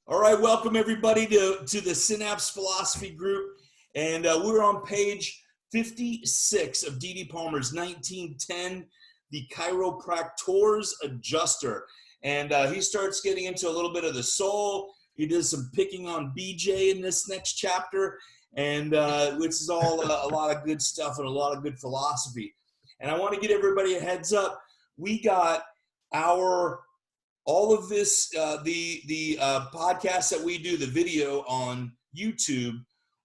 All right, welcome everybody to the Synapse Philosophy Group. And we're on page 56 of D.D. Palmer's 1910, The Chiropractor's Adjuster. And he starts getting into a little bit of the soul. He does some picking on BJ in this next chapter, and which is all a lot of good stuff and a lot of good philosophy. And I want to get everybody a heads up. We got all of this, the podcast that we do, the video on YouTube,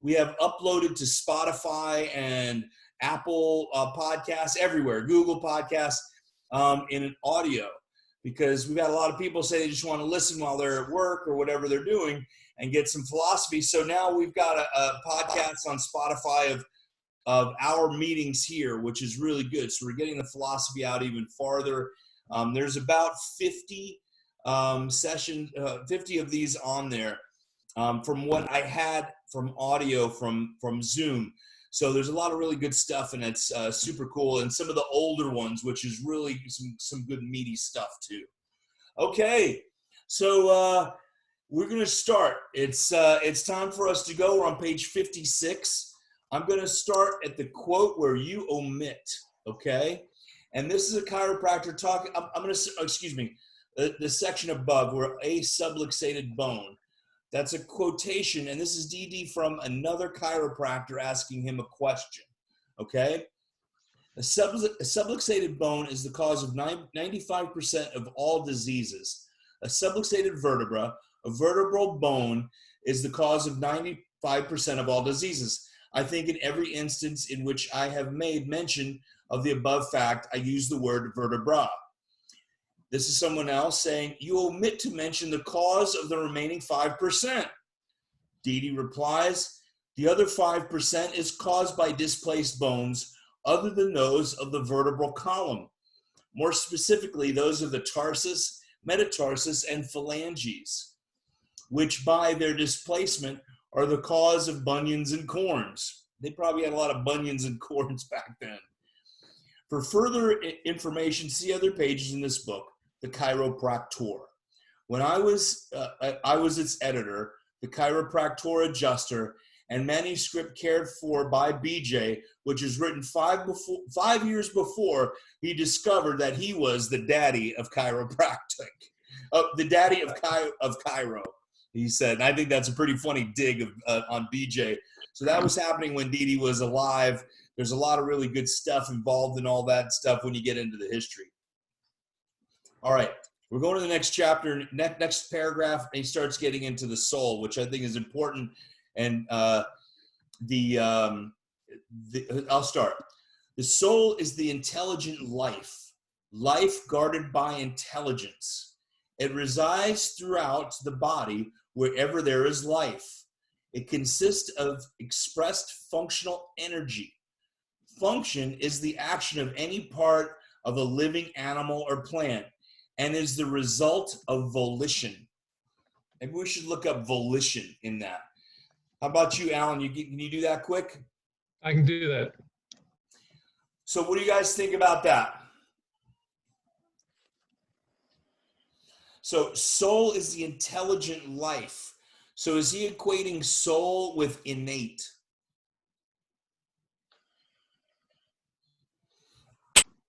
we have uploaded to Spotify and Apple Podcasts, everywhere, Google Podcasts, in an audio, because we've got a lot of people say they just want to listen while they're at work or whatever they're doing and get some philosophy. So now we've got a podcast on Spotify of our meetings here, which is really good. So we're getting the philosophy out even farther. There's about 50 50 of these on there from what I had from audio from Zoom. So there's a lot of really good stuff, and it's super cool. And some of the older ones, which is really some good meaty stuff too. Okay, so we're gonna start. It's time for us to go. We're on page 56. I'm gonna start at the quote where you omit. Okay, and this is a chiropractor talking. I'm gonna excuse me. The section above where a subluxated bone. That's a quotation, and this is DD from another chiropractor asking him a question, okay? A subluxated bone is the cause of 95% of all diseases. A subluxated vertebra, a vertebral bone, is the cause of 95% of all diseases. I think in every instance in which I have made mention of the above fact, I use the word vertebra. This is someone else saying, you omit to mention the cause of the remaining 5%. Dee replies, the other 5% is caused by displaced bones other than those of the vertebral column. More specifically, those of the tarsus, metatarsus, and phalanges, which by their displacement are the cause of bunions and corns. They probably had a lot of bunions and corns back then. For further information, see other pages in this book, The Chiropractor. When I was its editor, The Chiropractor Adjuster, and manuscript cared for by BJ, which was written 5 years before he discovered that he was the daddy of chiropractic, the daddy of Chiro, he said. And I think that's a pretty funny dig on BJ. So that was happening when Dee was alive. There's a lot of really good stuff involved in all that stuff when you get into the history. All right, we're going to the next chapter, next paragraph, and he starts getting into the soul, which I think is important. And I'll start. The soul is the intelligent life guarded by intelligence. It resides throughout the body wherever there is life. It consists of expressed functional energy. Function is the action of any part of a living animal or plant, and is the result of volition. Maybe we should look up volition in that. How about you, Alan? Can you do that quick? I can do that. So what do you guys think about that? So soul is the intelligent life. So is he equating soul with innate?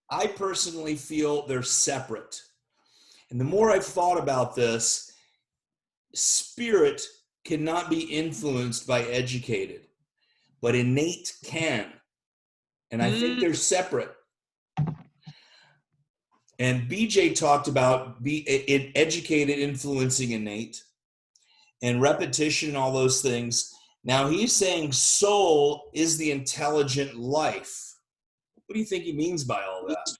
I personally feel they're separate. And the more I've thought about this, spirit cannot be influenced by educated, but innate can. And I think they're separate. And BJ talked about educated influencing innate and repetition and all those things. Now he's saying soul is the intelligent life. What do you think he means by all that?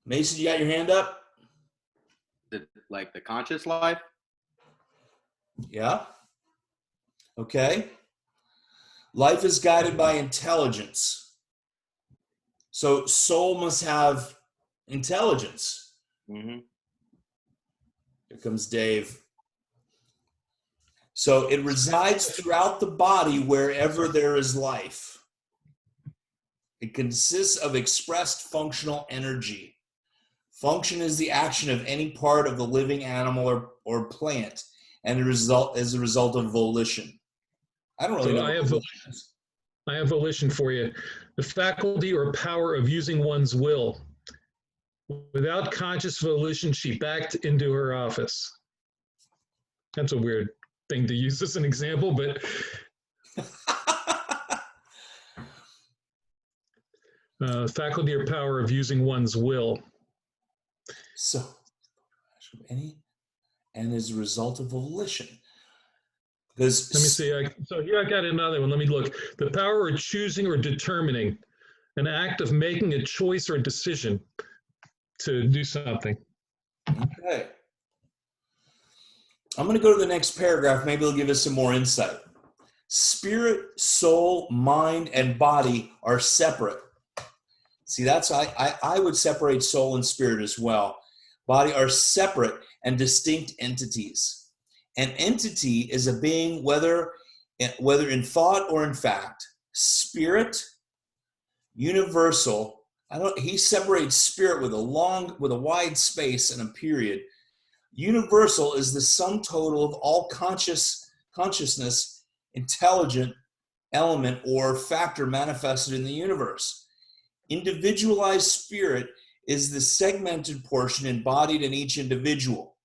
Mason, you got your hand up? Like the conscious life? Yeah. Okay. Life is guided by intelligence. So soul must have intelligence. Mm-hmm. Here comes Dave. So it resides throughout the body wherever there is life. It consists of expressed functional energy. Function is the action of any part of the living animal or plant, and the result is a result of volition. I don't really So know what volition is. I have volition for you. The faculty or power of using one's will. Without conscious volition, she backed into her office. That's a weird thing to use as an example, but faculty or power of using one's will. So, and as a result of volition. Because let me see. So here I got another one. Let me look. The power of choosing or determining, an act of making a choice or a decision to do something. Okay. I'm going to go to the next paragraph. Maybe it'll give us some more insight. Spirit, soul, mind, and body are separate. See, I would separate soul and spirit as well. Body are separate and distinct entities. An entity is a being, whether in thought or in fact. Spirit, universal. He separates spirit with a wide space and a period. Universal is the sum total of all consciousness, intelligent element or factor manifested in the universe. Individualized spirit is the segmented portion embodied in each individual.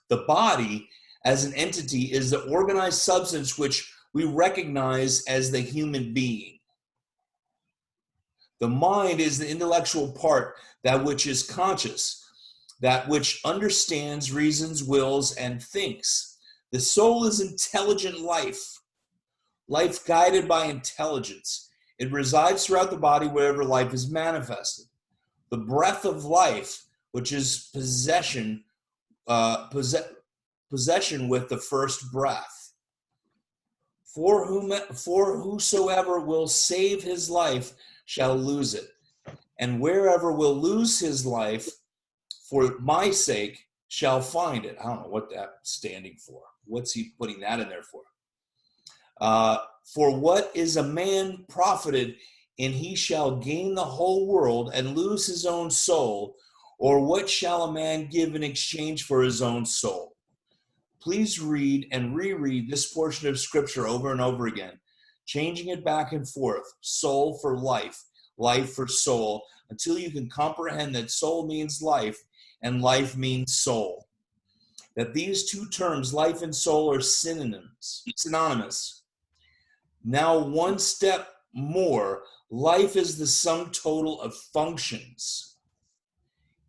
The body, as an entity, is the organized substance which we recognize as the human being. The mind is the intellectual part, that which is conscious, that which understands, reasons, wills, and thinks. The soul is intelligent life guided by intelligence. It resides throughout the body wherever life is manifested. The breath of life, which is possession with the first breath. For whosoever will save his life shall lose it, and wherever will lose his life for my sake shall find it. I don't know what that's standing for. What's he putting that in there for? For what is a man profited, and he shall gain the whole world and lose his own soul? Or what shall a man give in exchange for his own soul? Please read and reread this portion of scripture over and over again, changing it back and forth, soul for life, life for soul, until you can comprehend that soul means life and life means soul. That these two terms, life and soul, are synonymous. Now, one step more, life is the sum total of functions.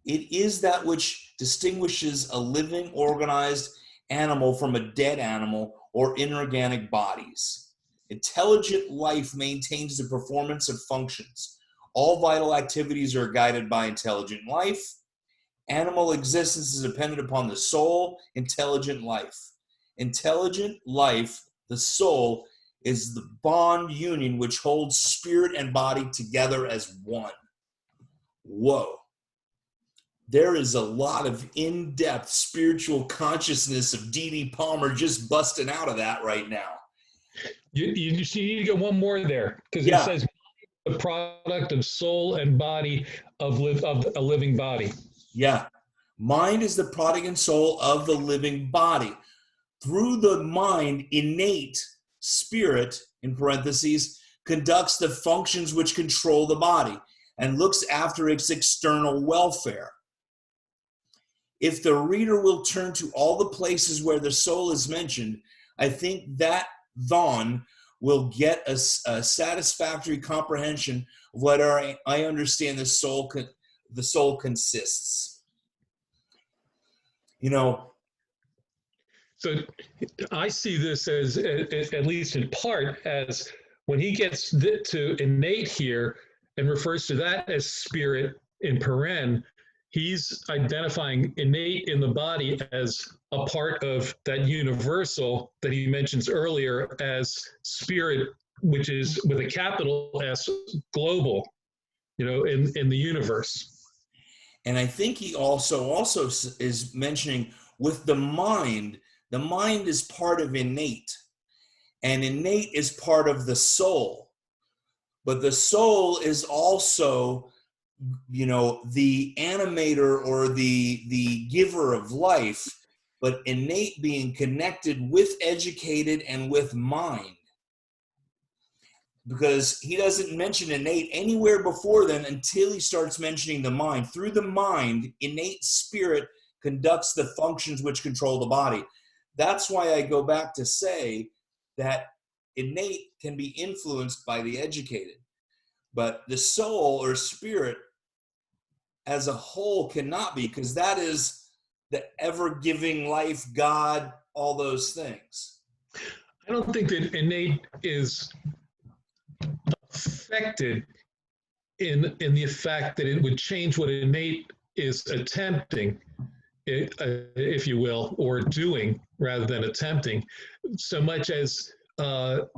It is that which distinguishes a living, organized animal from a dead animal or inorganic bodies. Intelligent life maintains the performance of functions. All vital activities are guided by intelligent life. Animal existence is dependent upon the soul, intelligent life. Intelligent life, the soul, is the bond union which holds spirit and body together as one. Whoa. There is a lot of in-depth spiritual consciousness of D.D. Palmer just busting out of that right now. You need to get one more there, because it says the product of soul and body of a living body. Yeah. Mind is the product and soul of the living body. Through the mind, innate spirit, in parentheses, conducts the functions which control the body and looks after its external welfare. If the reader will turn to all the places where the soul is mentioned, I think that Vaughn will get a satisfactory comprehension of what I understand the soul consists. You know. So I see this as, at least in part, as when he gets to innate here and refers to that as spirit in paren, he's identifying innate in the body as a part of that universal that he mentions earlier as spirit, which is with a capital S, global, in the universe. And I think he also is mentioning with the mind is part of innate, and innate is part of the soul. But the soul is also the animator or the giver of life, but innate being connected with educated and with mind. Because he doesn't mention innate anywhere before then until he starts mentioning the mind. Through the mind, innate spirit conducts the functions which control the body. That's why I go back to say that innate can be influenced by the educated, but the soul or spirit as a whole cannot be, because that is the ever-giving life, God, all those things. I don't think that innate is affected in the fact that it would change what innate is attempting, if you will, or doing rather than attempting, so much as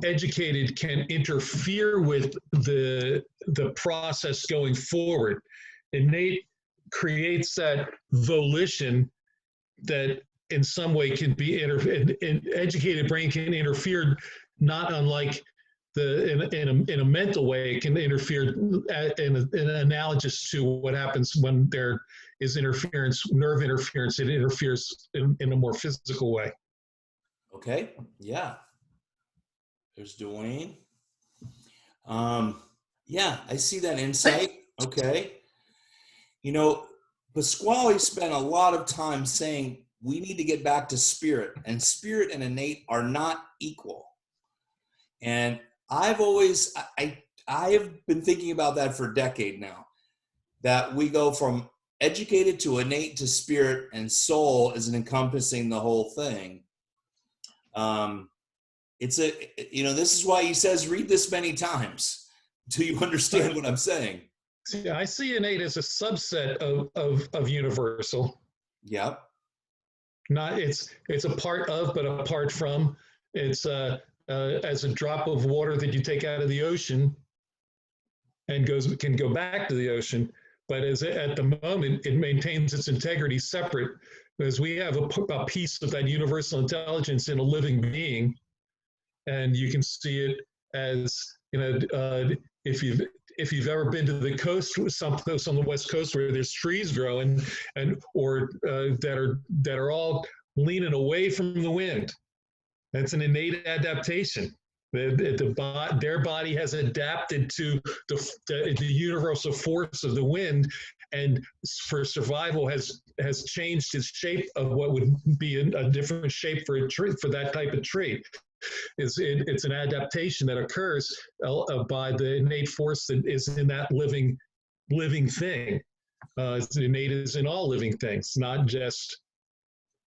educated can interfere with the process going forward. Innate creates that volition that in some way can be an educated brain can interfere, not unlike in a mental way, it can interfere in analogous to what happens when there is interference, nerve interference. It interferes in a more physical way. Okay, yeah. There's Dwayne. Yeah, I see that insight. Okay. Pasquale spent a lot of time saying we need to get back to spirit, and spirit and innate are not equal. And I've always, I have been thinking about that for a decade now, that we go from educated to innate to spirit, and soul is encompassing the whole thing. This is why he says, read this many times till you understand what I'm saying. I see innate as a subset of universal. Yep. Not it's a part of, but apart from. It's as a drop of water that you take out of the ocean and can go back to the ocean, but at the moment it maintains its integrity separate, because we have a piece of that universal intelligence in a living being, and you can see it as if you've ever been to the coast, someplace on the West Coast where there's trees growing or that are all leaning away from the wind. That's an innate adaptation. Their body has adapted to the universal force of the wind, and for survival has changed its shape of what would be a different shape for a tree, for that type of tree. It's an adaptation that occurs by the innate force that is in that living thing. Innate is in all living things, not just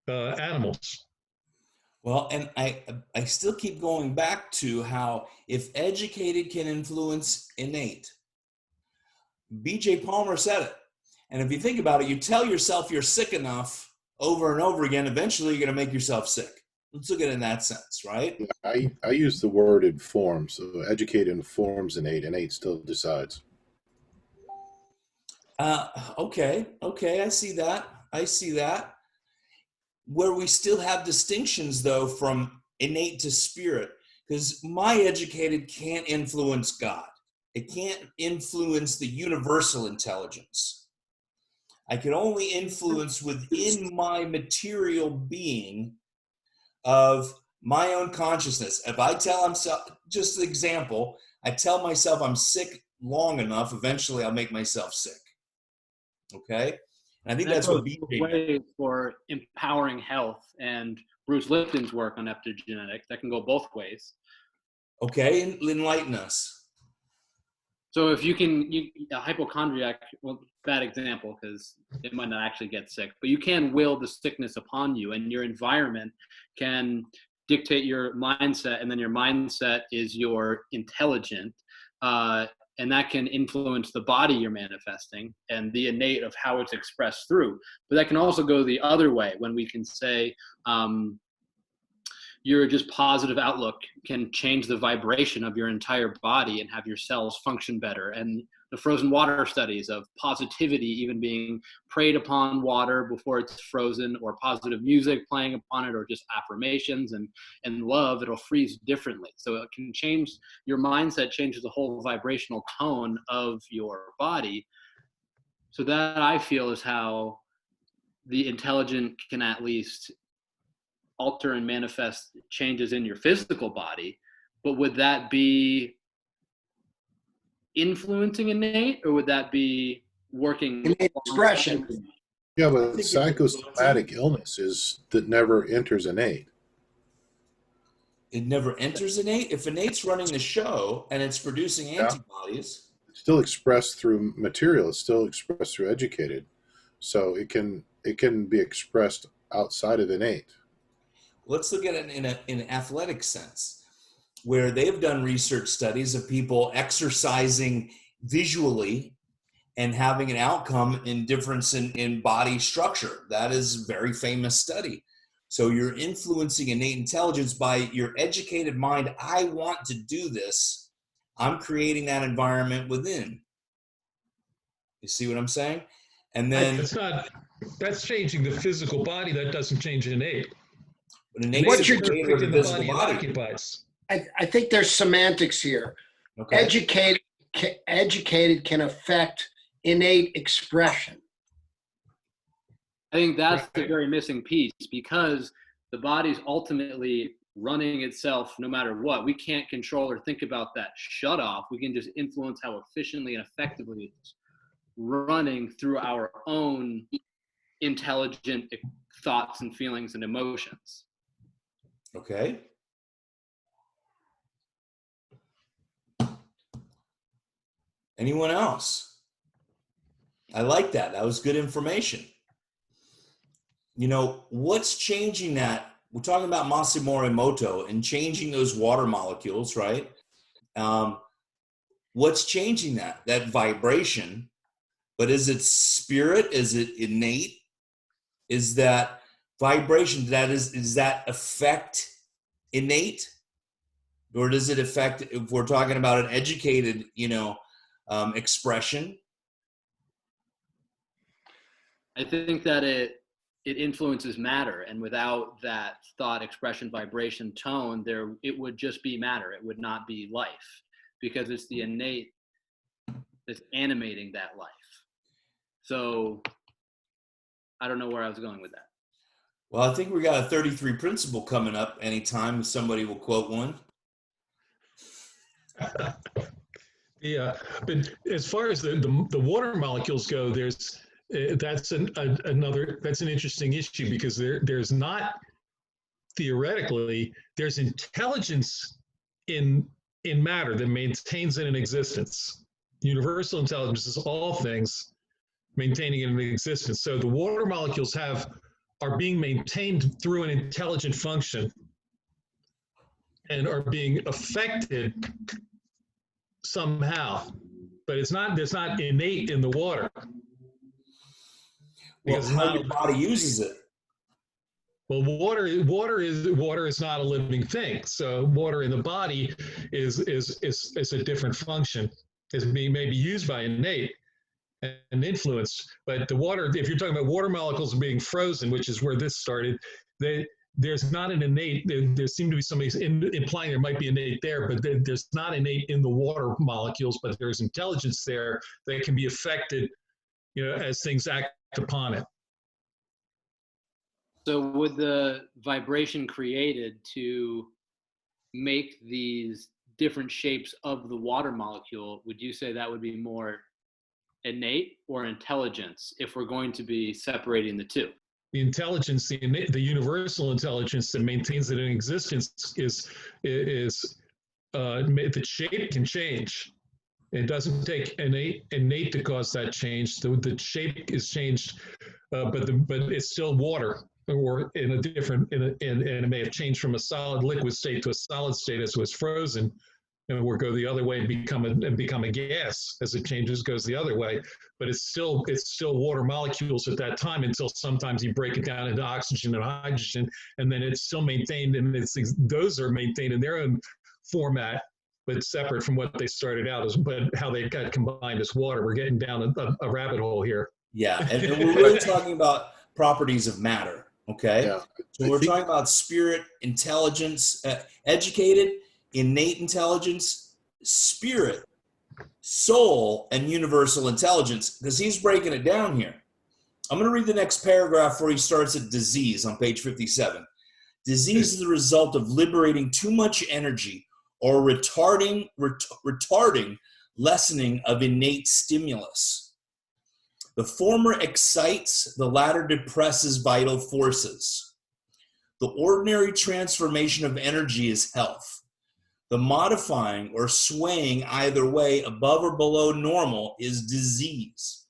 animals. Well, and I still keep going back to how if educated can influence innate, B.J. Palmer said it. And if you think about it, you tell yourself you're sick enough over and over again, eventually you're going to make yourself sick. Let's look at it in that sense, right? I use the word inform. So educated informs innate still decides. Okay, I see that. Where we still have distinctions, though, from innate to spirit, because my educated can't influence God. It can't influence the universal intelligence. I can only influence within my material being of my own consciousness. If I tell myself, just an example, I tell myself I'm sick long enough, eventually I'll make myself sick. Okay? And I think that's what BJ way for empowering health, and Bruce Lipton's work on epigenetics, that can go both ways. Okay, enlighten us. So if a hypochondriac, well, bad example because it might not actually get sick, but you can will the sickness upon you, and your environment can dictate your mindset, and then your mindset is your intelligent, and that can influence the body you're manifesting and the innate of how it's expressed through. But that can also go the other way, when we can say your just positive outlook can change the vibration of your entire body and have your cells function better. And the frozen water studies of positivity even being prayed upon water before it's frozen, or positive music playing upon it, or just affirmations and love, it'll freeze differently. So it can change your mindset, changes the whole vibrational tone of your body. So that, I feel, is how the intelligent can at least alter and manifest changes in your physical body. But would that be influencing innate, or would that be working Innate expression. Yeah, I but think psychosomatic illness is that never enters innate. It never enters innate. If innate's running the show and it's producing antibodies, It's still expressed through material. It's still expressed through educated. So it can be expressed outside of innate. let's look at it in an athletic sense, where they've done research studies of people exercising visually and having an outcome in difference in body structure. That is a very famous study. So you're influencing innate intelligence by your educated mind. I want to do this. I'm creating that environment within. You see what I'm saying? And then That's changing the physical body. That doesn't change innate. but innate What is you're a creator of the In the physical body it body. occupies. I think there's semantics here. Okay. Educated can affect innate expression. I think that's the very missing piece, because the body's ultimately running itself no matter what. We can't control or think about that shut off. We can just influence how efficiently and effectively it's running through our own intelligent thoughts and feelings and emotions. Okay. Anyone else? I like that. That was good information. You know, what's changing that? We're talking about Masaru Emoto and changing those water molecules, right? What's changing that? That vibration. But is it spirit? Is it innate? Is that vibration, does that affect innate? Or does it affect, if we're talking about an educated, expression? I think that it influences matter, and without that thought, expression, vibration, tone, it would just be matter. It would not be life, because it's the innate that's animating that life. So I don't know where I was going with that. Well, I think we got a 33 principle coming up anytime somebody will quote one. Yeah, but as far as the water molecules go, that's an interesting issue, because there's not, theoretically, there's intelligence in matter that maintains it in existence. Universal intelligence is all things maintaining it in existence. So the water molecules are being maintained through an intelligent function and are being affected somehow, but there's not innate in the water. Well, how your body uses it. Well, water is not a living thing. So water in the body is a different function. It may be used by innate and influenced, but the water, if you're talking about water molecules being frozen, which is where this started, there's not an innate. There seemed to be somebody implying there might be innate there, but there's not innate in the water molecules. But there's intelligence there that can be affected, as things act upon it. So would the vibration created to make these different shapes of the water molecule, would you say that would be more innate or intelligence, if we're going to be separating the two? The intelligence, the universal intelligence that maintains it in existence is the shape can change. It doesn't take innate to cause that change. The shape is changed, but it's still water, or in a different, and it may have changed from a solid liquid state to a solid state as it was frozen, and will go the other way and become a gas as it changes, goes the other way. But it's still water molecules at that time, until sometimes you break it down into oxygen and hydrogen, and then it's still maintained, and those are maintained in their own format, but separate from what they started out as, but how they got combined as water. We're getting down a rabbit hole here. Yeah, and we're really talking about properties of matter, okay? Yeah. So we're talking about spirit, intelligence, educated, innate intelligence, spirit, soul, and universal intelligence, because he's breaking it down here. I'm going to read the next paragraph where he starts at disease on page 57. Disease is the result of liberating too much energy or retarding lessening of innate stimulus. The former excites, the latter depresses vital forces. The ordinary transformation of energy is health. The modifying or swaying either way, above or below normal, is disease.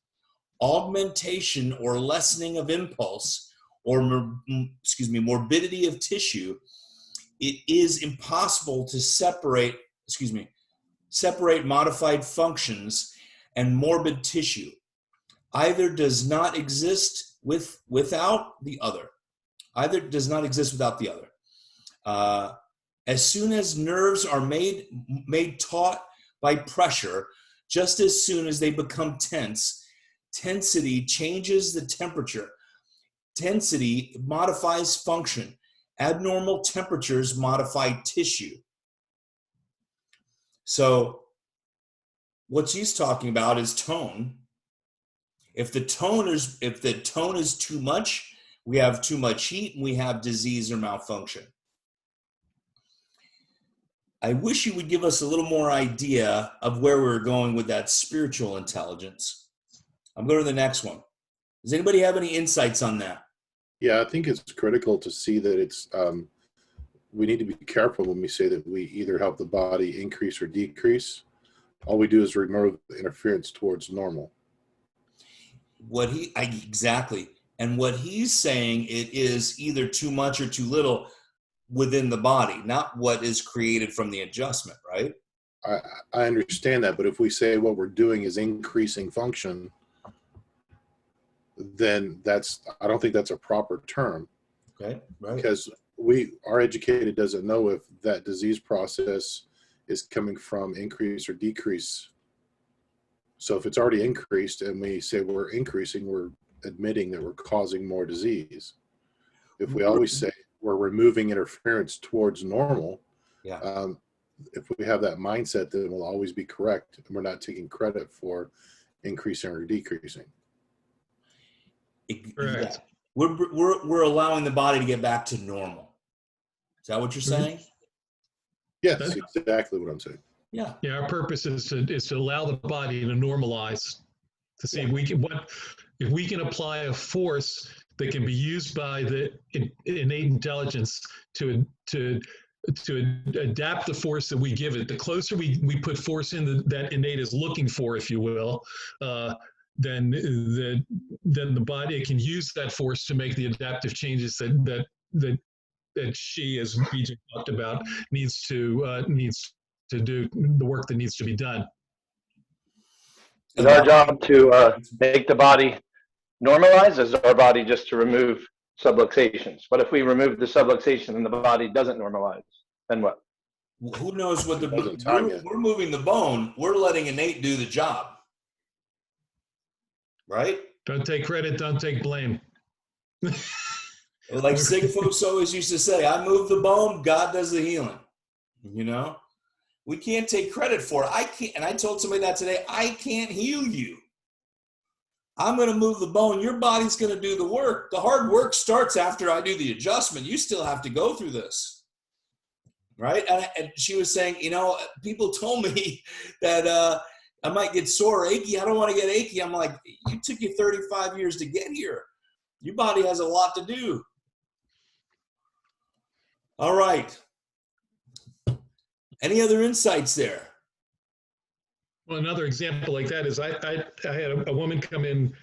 Augmentation or lessening of impulse or morbidity of tissue, it is impossible to separate modified functions and morbid tissue. Either does not exist without the other. Either does not exist without the other. As soon as nerves are made taut by pressure, just as soon as they become tense, tensity changes the temperature. Tensity modifies function. Abnormal temperatures modify tissue. So what she's talking about is tone. If the tone is too much, we have too much heat and we have disease or malfunction. I wish you would give us a little more idea of where we're going with that spiritual intelligence. I'm going to the next one. Does anybody have any insights on that? Yeah, I think it's critical to see that it's we need to be careful when we say that we either help the body increase or decrease. All we do is remove interference towards normal. Exactly. And what he's saying, it is either too much or too little within the body, not what is created from the adjustment, right? I understand that, but if we say what we're doing is increasing function, then I don't think that's a proper term. Okay, right. Because our educated doesn't know if that disease process is coming from increase or decrease. So if it's already increased and we say we're increasing, we're admitting that we're causing more disease. If we always say we're removing interference towards normal, if we have that mindset, then we'll always be correct, and we're not taking credit for increasing or decreasing. Yeah. We're allowing the body to get back to normal. Is that what you're saying? Yes, that's exactly what I'm saying. Yeah. Yeah. Our purpose is to allow the body to normalize, to see if we can apply a force that can be used by the innate intelligence to adapt the force that we give it. The closer we put force in that innate is looking for, if you will, then the body can use that force to make the adaptive changes that she, as BJ talked about, needs to do the work that needs to be done. Is our job to make the body normalize? Is our body just to remove subluxations? But if we remove the subluxation and the body doesn't normalize, then what? Who knows what we're moving the bone. We're letting innate do the job. Right? Don't take credit, don't take blame. Like sick folks always used to say, I move the bone, God does the healing. You know? We can't take credit for it. I can't, and I told somebody that today, I can't heal you. I'm going to move the bone. Your body's going to do the work. The hard work starts after I do the adjustment. You still have to go through this. Right? And she was saying, people told me that I might get sore or achy. I don't want to get achy. I'm like, it took you 35 years to get here. Your body has a lot to do. All right. Any other insights there? Well, another example like that is I had a woman come in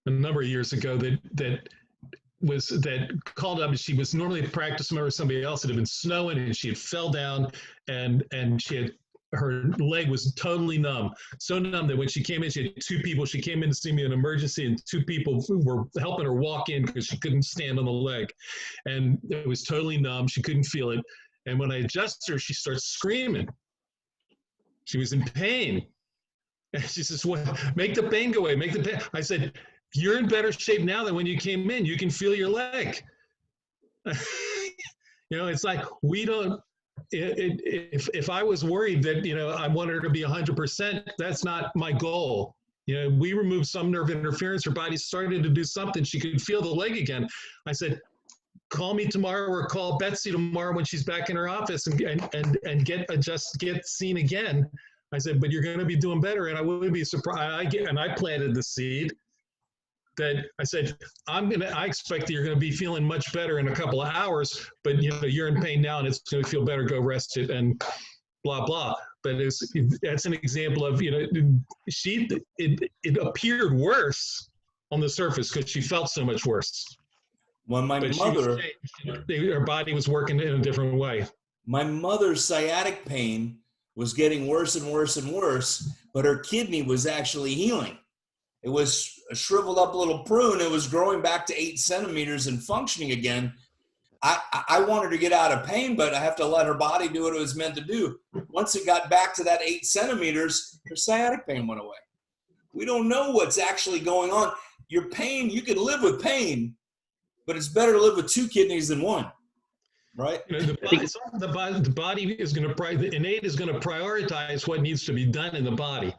a number of years ago that called up, and she was normally a practice member of somebody else. It had been snowing and she had fell down and her leg was totally numb. So numb that when she came in, she had two people. She came in to see me in an emergency, and two people were helping her walk in because she couldn't stand on the leg. And it was totally numb. She couldn't feel it. And when I adjusted her, she starts screaming. She was in pain. And she says, "Well, make the pain go away. Make the pain." I said, "You're in better shape now than when you came in. You can feel your leg." It's like we don't if I was worried that, I want her to be 100%, that's not my goal. We removed some nerve interference. Her body started to do something. She could feel the leg again. I said, call me tomorrow or call Betsy tomorrow when she's back in her office and get seen again. I said, but you're going to be doing better. And I wouldn't be surprised. I planted the seed that I said, I expect that you're going to be feeling much better in a couple of hours, but you're in pain now and it's going to feel better. Go rest it and blah, blah. But that's an example of, it appeared worse on the surface because she felt so much worse. When my But mother, her body was working in a different way. my mother's sciatic pain was getting worse and worse and worse, but her kidney was actually healing. It was a shriveled up little prune. It was growing back to 8 centimeters and functioning again. I wanted to get out of pain, but I have to let her body do what it was meant to do. Once it got back to that 8 centimeters, her sciatic pain went away. We don't know what's actually going on. Your pain, you can live with pain, but it's better to live with 2 kidneys than 1, right? The body is going to, the innate is going to prioritize what needs to be done in the body.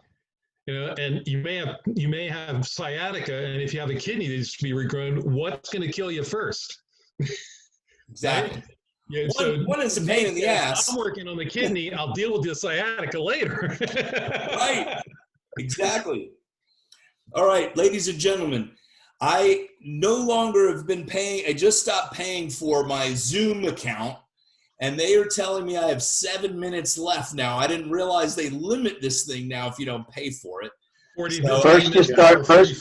And you may have sciatica, and if you have a kidney that needs to be regrown, what's going to kill you first? Exactly. Right? Yeah, one is a pain in the ass. I'm working on the kidney. I'll deal with the sciatica later. Right. Exactly. All right, ladies and gentlemen, I no longer have been paying. I just stopped paying for my Zoom account, and they are telling me I have 7 minutes left now. I didn't realize they limit this thing now if you don't pay for it. First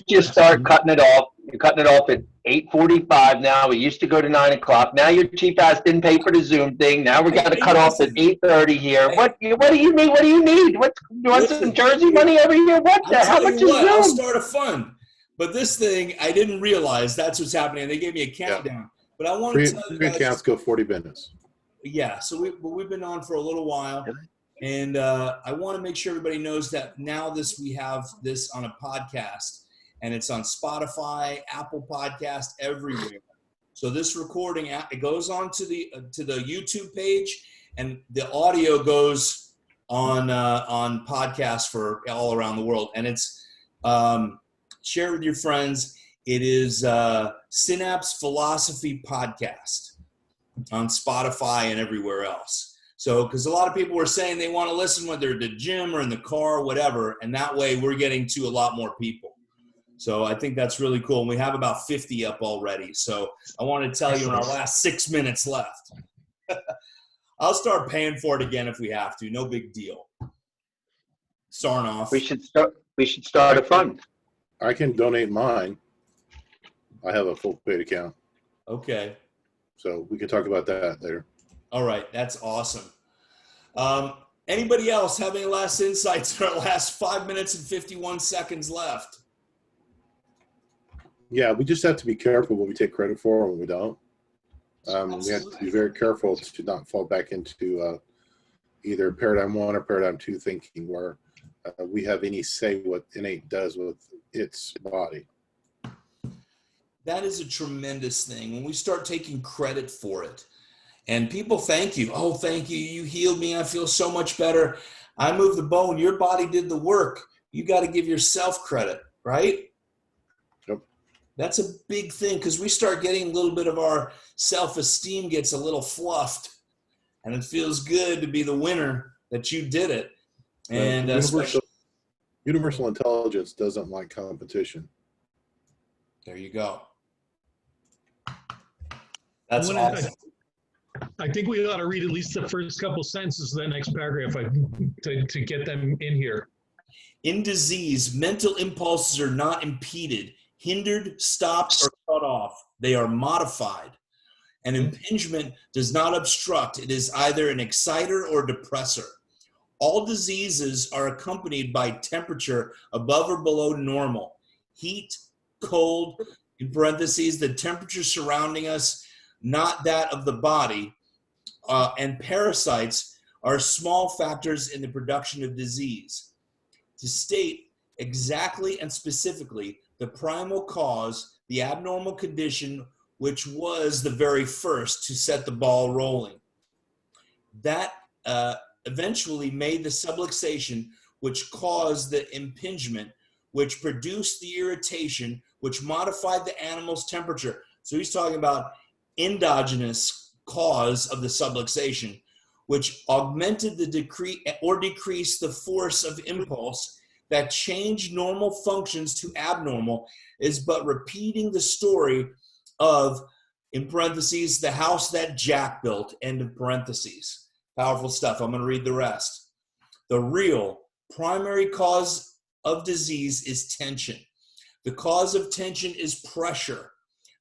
you start cutting it off. You're cutting it off at 8:45 now. We used to go to 9 o'clock. Now your cheap ass didn't pay for the Zoom thing. Now we got to cut off at 8:30 here. What do you need? What do you need? You want some Jersey money over here? What the hell? How much is Zoom? I'll start a fund. But this thing, I didn't realize that's what's happening. They gave me a countdown. But I want to tell you guys. Accounts go 40 minutes. Yeah, so we've been on for a little while. And I want to make sure everybody knows that now we have this on a podcast, and it's on Spotify, Apple Podcast, everywhere. So this recording, it goes on to the YouTube page, and the audio goes on podcasts for all around the world. And it's share with your friends. It is Synapse Philosophy Podcast on Spotify and everywhere else. So, because a lot of people were saying they want to listen when they're at the gym or in the car or whatever, and that way we're getting to a lot more people. So I think that's really cool. And we have about 50 up already. So I want to tell you in our last 6 minutes left. I'll start paying for it again if we have to. No big deal. Sarnoff. We should start a fund. I can donate mine. I have a full paid account. Okay. So we can talk about that later. All right. That's awesome. Anybody else have any last insights in our last 5 minutes and 51 seconds left? Yeah, we just have to be careful what we take credit for and what we don't. We have to be very careful to not fall back into either paradigm 1 or paradigm 2 thinking where we have any say what innate does with its body. That is a tremendous thing. When we start taking credit for it, and people thank you. Oh, thank you. You healed me. I feel so much better. I moved the bone. Your body did the work. You got to give yourself credit, right? Yep. That's a big thing because we start getting a little bit of our self-esteem gets a little fluffed, and it feels good to be the winner that you did it. And universal intelligence doesn't like competition. There you go. That's awesome. I think we ought to read at least the first couple sentences of that next paragraph to get them in here. In disease, mental impulses are not impeded, hindered, stopped, or cut off. They are modified. An impingement does not obstruct. It is either an exciter or depressor. All diseases are accompanied by temperature above or below normal. Heat, cold, in parentheses, the temperature surrounding us, not that of the body, and parasites are small factors in the production of disease. To state exactly and specifically the primal cause, the abnormal condition, which was the very first to set the ball rolling. that eventually made the subluxation, which caused the impingement, which produced the irritation, which modified the animal's temperature. So he's talking about endogenous cause of the subluxation, which augmented the decreased the force of impulse that changed normal functions to abnormal, is but repeating the story of, in parentheses, the house that Jack built, end of parentheses. Powerful stuff. I'm going to read the rest. The real primary cause of disease is tension. The cause of tension is pressure.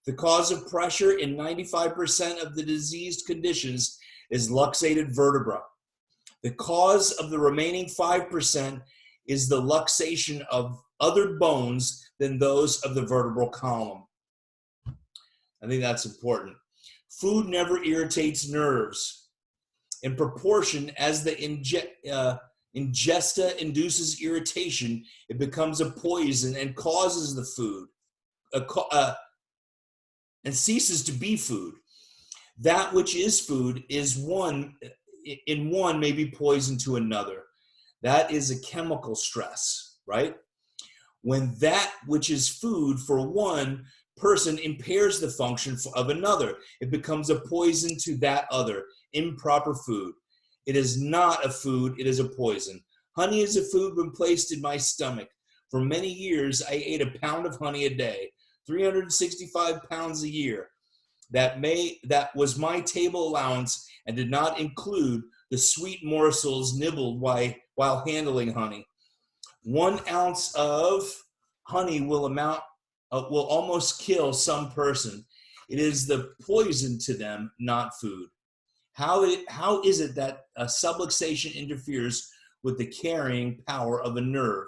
The cause of pressure in 95% of the diseased conditions is luxated vertebra. The cause of the remaining 5% is the luxation of other bones than those of the vertebral column. I think that's important. Food never irritates nerves. In proportion as the ingesta induces irritation, it becomes a poison and causes the food and ceases to be food. That which is food is one may be poison to another. That is a chemical stress, right? When that which is food for one person impairs the function of another, it becomes a poison to that other. Improper food. It is not a food, it is a poison. Honey is a food when placed in my stomach. For many years, I ate a pound of honey a day, 365 pounds a year. That was my table allowance and did not include the sweet morsels nibbled while handling honey. 1 ounce of honey will almost kill some person. It is the poison to them, not food. How is it that a subluxation interferes with the carrying power of a nerve?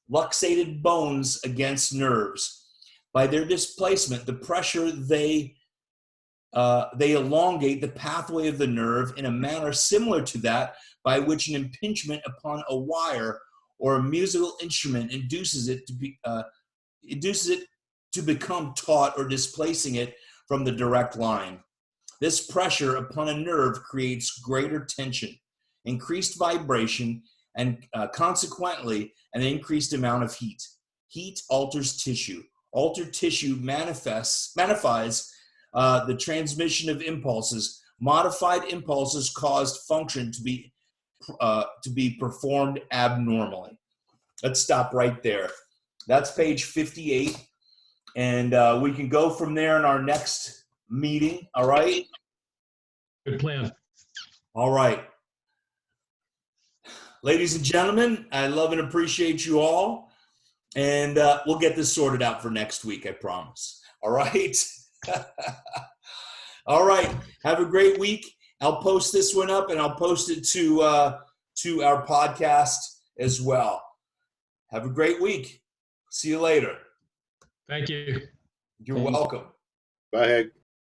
Luxated bones against nerves. By their displacement, the pressure, they elongate the pathway of the nerve in a manner similar to that by which an impingement upon a wire or a musical instrument induces it to become taut or displacing it from the direct line. This pressure upon a nerve creates greater tension, increased vibration, and consequently an increased amount of heat. Heat alters tissue. Altered tissue magnifies the transmission of impulses. Modified impulses caused function to be performed abnormally. Let's stop right there. That's page 58, and we can go from there in our next meeting. All right. Good plan. All right. Ladies and gentlemen, I love and appreciate you all. And we'll get this sorted out for next week, I promise. All right? All right. Have a great week. I'll post this one up, and I'll post it to our podcast as well. Have a great week. See you later. Thank you. You're welcome. Bye, Haig.